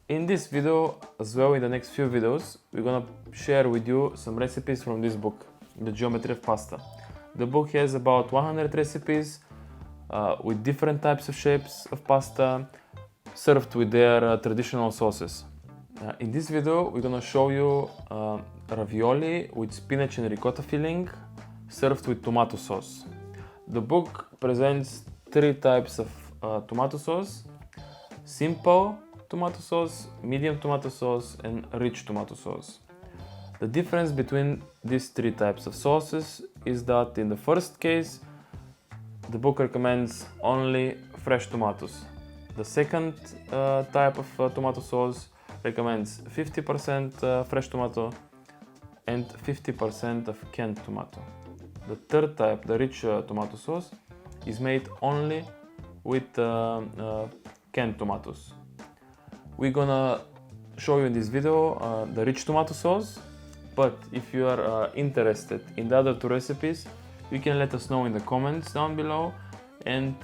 In this video, as well in the next few videos, we're gonna share with you some recipes from this book, The Geometry of Pasta. The book has about 100 recipes with different types of shapes of pasta, served with their traditional sauces. In this video, we're gonna show you ravioli with spinach and ricotta filling, served with tomato sauce. The book presents three types of tomato sauce: simple tomato sauce, medium tomato sauce, and rich tomato sauce. The difference between these three types of sauces is that in the first case, the book recommends only fresh tomatoes. The second type of tomato sauce recommends 50% fresh tomato and 50% of canned tomato. The third type, the rich tomato sauce, is made only with canned tomatoes. We're gonna show you in this video the rich tomato sauce, but if you are interested in the other two recipes, you can let us know in the comments down below, and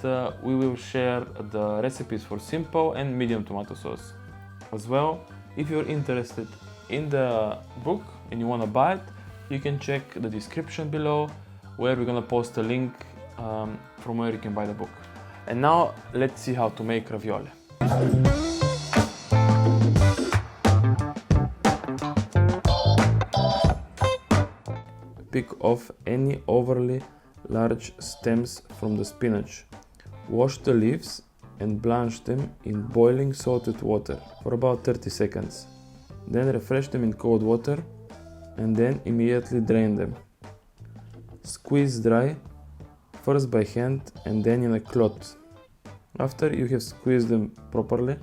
we will share the recipes for simple and medium tomato sauce. As well, if you're interested in the book and you want to buy it, you can check the description below, where we're gonna post a link from where you can buy the book. And now let's see how to make ravioli. Pick off any overly large stems from the spinach. Wash the leaves and blanch them in boiling salted water for about 30 seconds. Then refresh them in cold water and then immediately drain them. Squeeze dry, first by hand and then in a cloth. After you have squeezed them properly,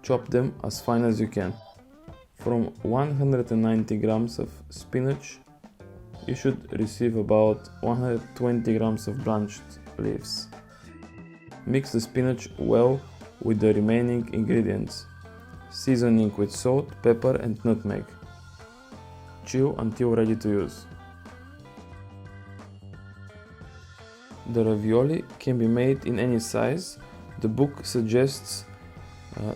chop them as fine as you can. From 190 grams of spinach, you should receive about 120 grams of blanched leaves. Mix the spinach well with the remaining ingredients, seasoning with salt, pepper and nutmeg. Chill until ready to use. The ravioli can be made in any size. The book suggests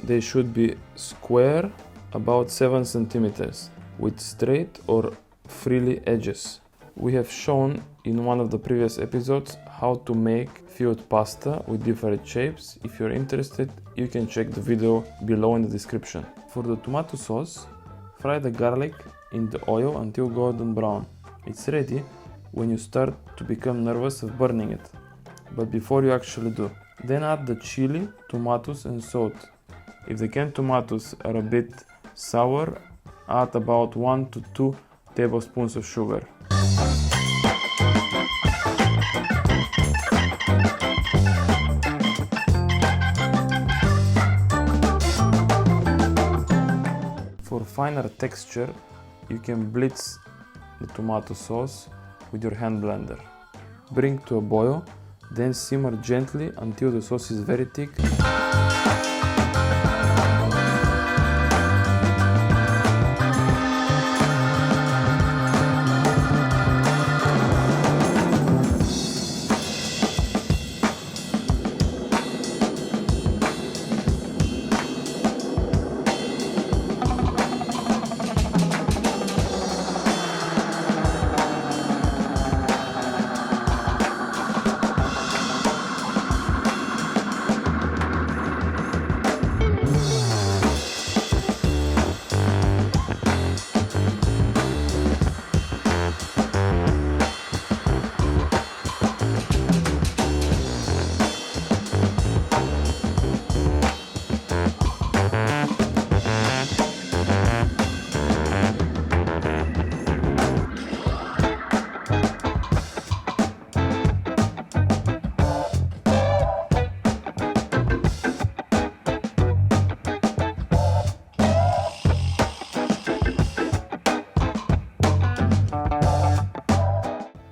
they should be square, about 7 centimeters, with straight or frilly edges. We have shown in one of the previous episodes how to make filled pasta with different shapes. If you're interested, you can check the video below in the description. For the tomato sauce, fry the garlic in the oil until golden brown. It's ready when you start to become nervous of burning it, but before you actually do. Then add the chili, tomatoes and salt. If the canned tomatoes are a bit sour, add about 1 to 2 tablespoons of sugar. For finer texture, you can blitz the tomato sauce with your hand blender. Bring to a boil, then simmer gently until the sauce is very thick.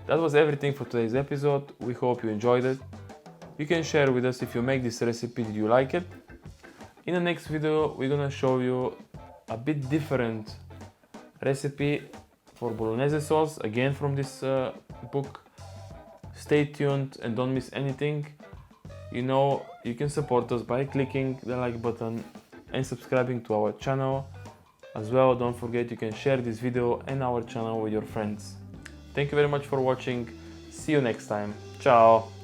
That was everything for today's episode. We hope you enjoyed it. You can share with us if you make this recipe, did you like it? In the next video, we're gonna show you a bit different recipe for bolognese sauce, again from this book. Stay tuned and don't miss anything. You know, you can support us by clicking the like button and subscribing to our channel. As well, don't forget you can share this video and our channel with your friends. Thank you very much for watching. See you next time. Ciao!